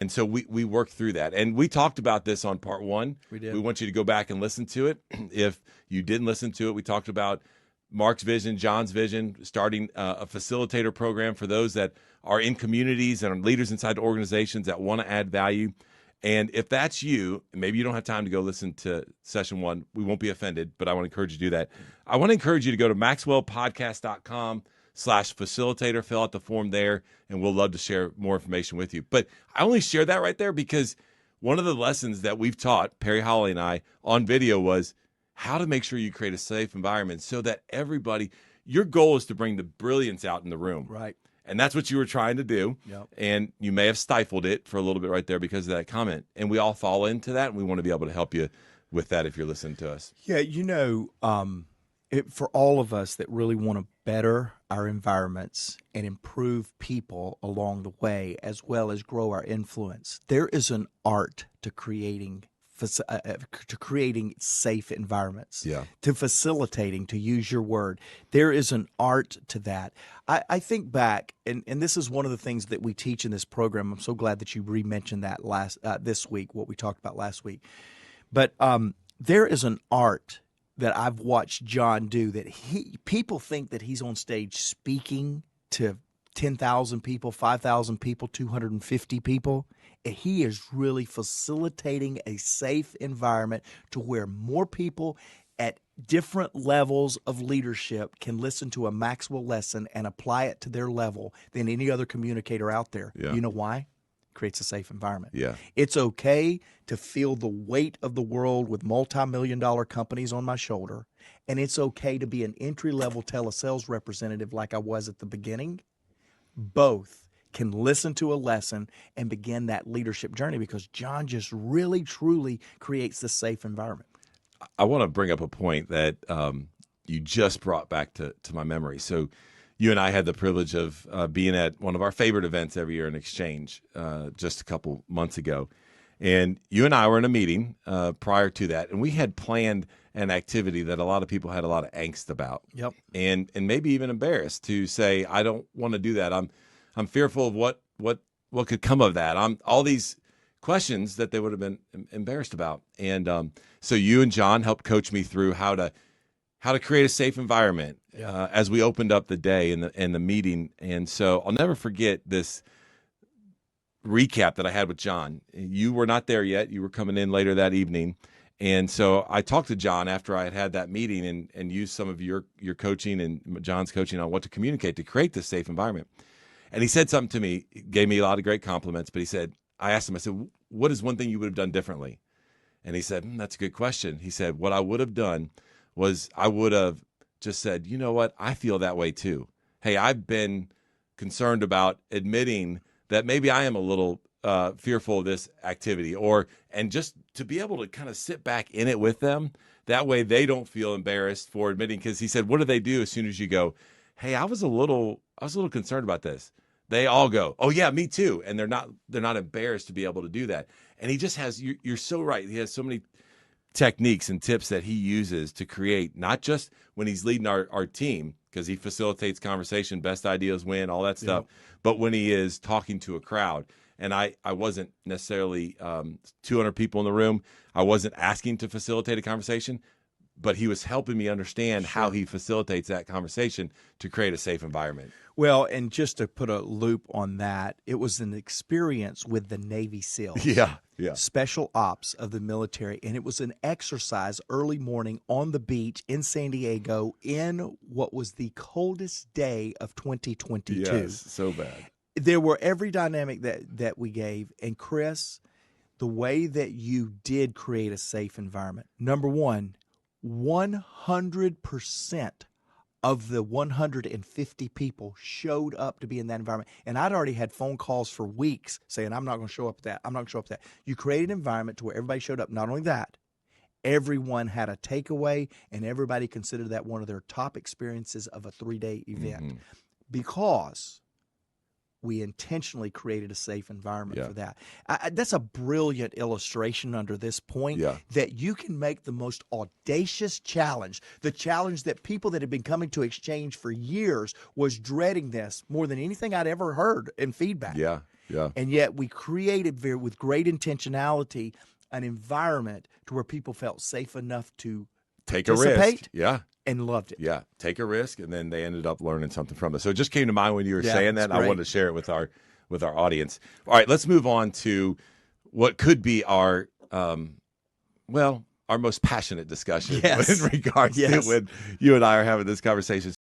And so we worked through that. And we talked about this on part 1. We did. We want you to go back and listen to it. If you didn't listen to it, we talked about Mark's vision, John's vision, starting a facilitator program for those that are in communities and are leaders inside organizations that want to add value. And if that's you, maybe you don't have time to go listen to session 1, we won't be offended, but I want to encourage you to do that. I want to encourage you to go to maxwellpodcast.com/facilitator, fill out the form there, and we'll love to share more information with you. But I only share that right there because one of the lessons that we've taught, Perry Holly and I, on video was how to make sure you create a safe environment so that everybody, your goal is to bring the brilliance out in the room. Right. And that's what you were trying to do. Yep. And you may have stifled it for a little bit right there because of that comment. And we all fall into that, and we want to be able to help you with that if you're listening to us. Yeah, for all of us that really want to better our environments and improve people along the way, as well as grow our influence, there is an art to creating safe environments, to facilitating, to use your word. There is an art to that. I think back, and this is one of the things that we teach in this program. I'm so glad that you re-mentioned that this week, what we talked about last week. But there is an art that I've watched John do that people think that he's on stage speaking to 10,000 people, 5,000 people, 250 people. He is really facilitating a safe environment to where more people at different levels of leadership can listen to a Maxwell lesson and apply it to their level than any other communicator out there. Yeah. You know why? Creates a safe environment. Yeah. It's okay to feel the weight of the world with multi-million-dollar companies on my shoulder, and it's okay to be an entry-level telesales representative like I was at the beginning. Both can listen to a lesson and begin that leadership journey because John just really, truly creates this safe environment. I want to bring up a point that you just brought back to my memory. So you and I had the privilege of being at one of our favorite events every year in Exchange just a couple months ago. And you and I were in a meeting prior to that, and we had planned an activity that a lot of people had a lot of angst about. Yep. And maybe even embarrassed to say, I don't want to do that. I'm fearful of what could come of that. All these questions that they would have been embarrassed about. And so you and John helped coach me through how to create a safe environment as we opened up the day and the meeting. And so I'll never forget this recap that I had with John. You were not there yet. You were coming in later that evening. And so I talked to John after I had that meeting and used some of your coaching and John's coaching on what to communicate to create this safe environment. And he said something to me, gave me a lot of great compliments, but I asked him, I said, what is one thing you would have done differently? And he said, that's a good question. He said, what I would have done was I would have just said, you know what? I feel that way too. Hey, I've been concerned about admitting that maybe I am a little fearful of this activity, and just to be able to kind of sit back in it with them. That way they don't feel embarrassed for admitting, because he said, what do they do as soon as you go, hey, I was a little concerned about this? They all go, oh yeah, me too. And they're not embarrassed to be able to do that. And he just has, you're so right. He has so many techniques and tips that he uses to create, not just when he's leading our team, because he facilitates conversation, best ideas win, all that stuff, but when he is talking to a crowd. And I wasn't necessarily 200 people in the room. I wasn't asking to facilitate a conversation, but he was helping me understand how he facilitates that conversation to create a safe environment. Well, and just to put a loop on that, it was an experience with the Navy SEALs. Yeah. Special ops of the military. And it was an exercise early morning on the beach in San Diego in what was the coldest day of 2022. Yes, so bad. There were every dynamic that we gave. And Chris, the way that you did create a safe environment, number one, 100% of the 150 people showed up to be in that environment. And I'd already had phone calls for weeks saying, I'm not going to show up at that. I'm not going to show up at that. You created an environment to where everybody showed up. Not only that, everyone had a takeaway, and everybody considered that one of their top experiences of a 3-day event because we intentionally created a safe environment for that. That's a brilliant illustration under this point that you can make the most audacious challenge, the challenge that people that had been coming to Exchange for years was dreading this more than anything I'd ever heard in feedback. Yeah. Yeah. And yet we created with great intentionality an environment to where people felt safe enough to take a risk. participate Yeah. and loved it. Yeah. Take a risk, and then they ended up learning something from it. So it just came to mind when you were saying that. that's And I great. wanted to share it with our audience. All right, let's move on to what could be our our most passionate discussion Yes. in regards Yes. to when you and I are having this conversation.